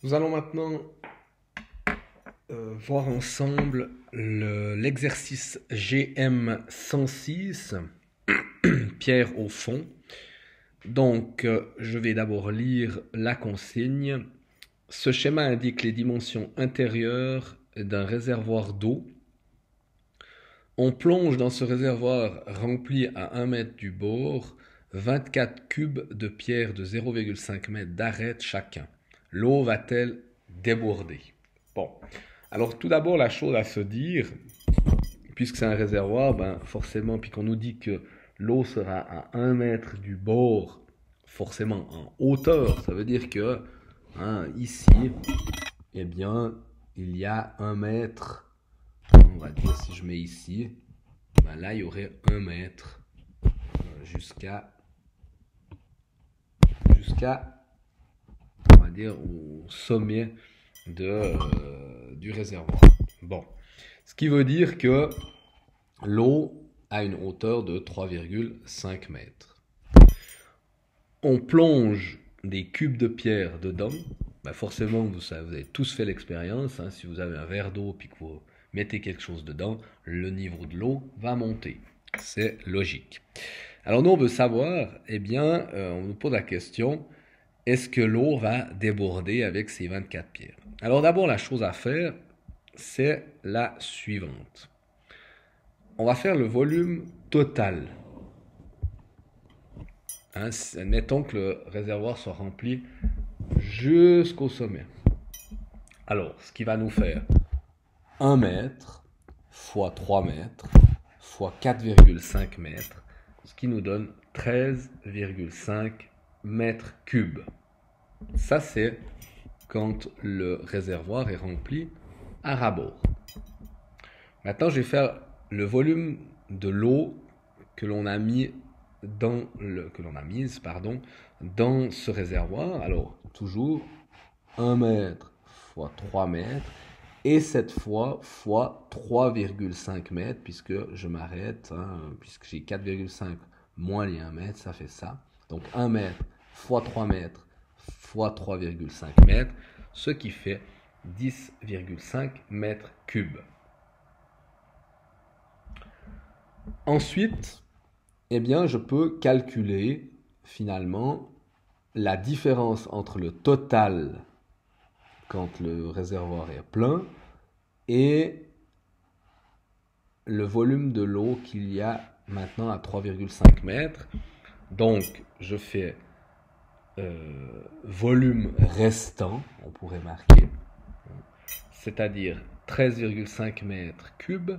Nous allons maintenant voir ensemble l'exercice GM 106, pierre au fond. Donc, je vais d'abord lire la consigne. Ce schéma indique les dimensions intérieures d'un réservoir d'eau. On plonge dans ce réservoir rempli à 1 mètre du bord 24 cubes de pierre de 0,5 m d'arête chacun. L'eau va-t-elle déborder? Bon, alors tout d'abord la chose à se dire, puisque c'est un réservoir, ben forcément, puis qu'on nous dit que l'eau sera à 1 mètre du bord, forcément en hauteur, ça veut dire que ici, eh bien, il y a 1 mètre, on va dire si je mets ici, ben là il y aurait 1 mètre jusqu'à, on va dire, au sommet du réservoir. Bon, ce qui veut dire que l'eau a une hauteur de 3,5 mètres. On plonge des cubes de pierre dedans. Ben forcément, vous avez tous fait l'expérience. Si vous avez un verre d'eau et que vous mettez quelque chose dedans, le niveau de l'eau va monter. C'est logique. Alors nous, on veut savoir, eh bien, on nous pose la question, est-ce que l'eau va déborder avec ces 24 pierres? Alors d'abord, la chose à faire, c'est la suivante. On va faire le volume total. Admettons que le réservoir soit rempli jusqu'au sommet. Alors, ce qui va nous faire 1 mètre fois 3 mètres fois 4,5 mètres, ce qui nous donne 13,5 mètres cubes. Ça, c'est quand le réservoir est rempli à ras-bord. Maintenant, je vais faire le volume de l'eau que l'on a mise dans ce réservoir. Alors, toujours 1 mètre fois 3 mètres et cette fois 3,5 mètres puisque je m'arrête, puisque j'ai 4,5 moins les 1 mètre, ça fait ça. Donc 1 mètre fois 3 mètres fois 3,5 mètres, ce qui fait 10,5 mètres cubes. Ensuite, eh bien, je peux calculer finalement la différence entre le total quand le réservoir est plein et le volume de l'eau qu'il y a maintenant à 3,5 mètres. Donc, je fais volume restant, on pourrait marquer, c'est-à-dire 13,5 mètres cubes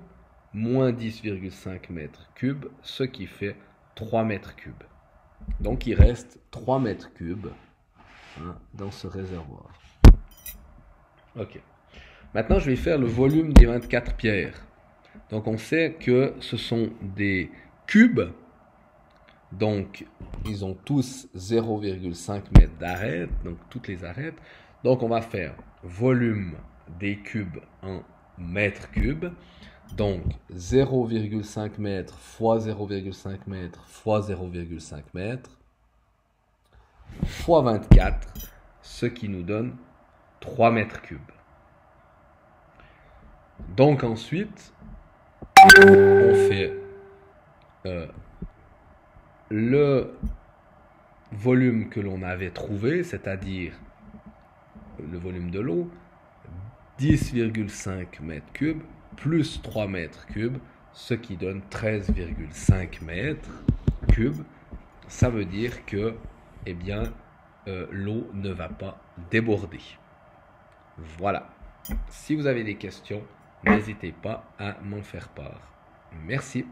moins 10,5 mètres cubes, ce qui fait 3 mètres cubes. Donc il reste 3 mètres cubes dans ce réservoir. Ok. Maintenant, je vais faire le volume des 24 pierres. Donc on sait que ce sont des cubes. Donc ils ont tous 0,5 mètres d'arête, donc toutes les arêtes. Donc on va faire volume des cubes en mètres cubes. Donc 0,5 mètres fois 0,5 mètres fois 0,5 mètres fois 24, ce qui nous donne 3 mètres cubes. Donc ensuite, on fait le volume que l'on avait trouvé, c'est-à-dire le volume de l'eau, 10,5 mètres cubes plus 3 mètres cubes, ce qui donne 13,5 mètres cubes. Ça veut dire que, eh bien, l'eau ne va pas déborder. Voilà. Si vous avez des questions, n'hésitez pas à m'en faire part. Merci.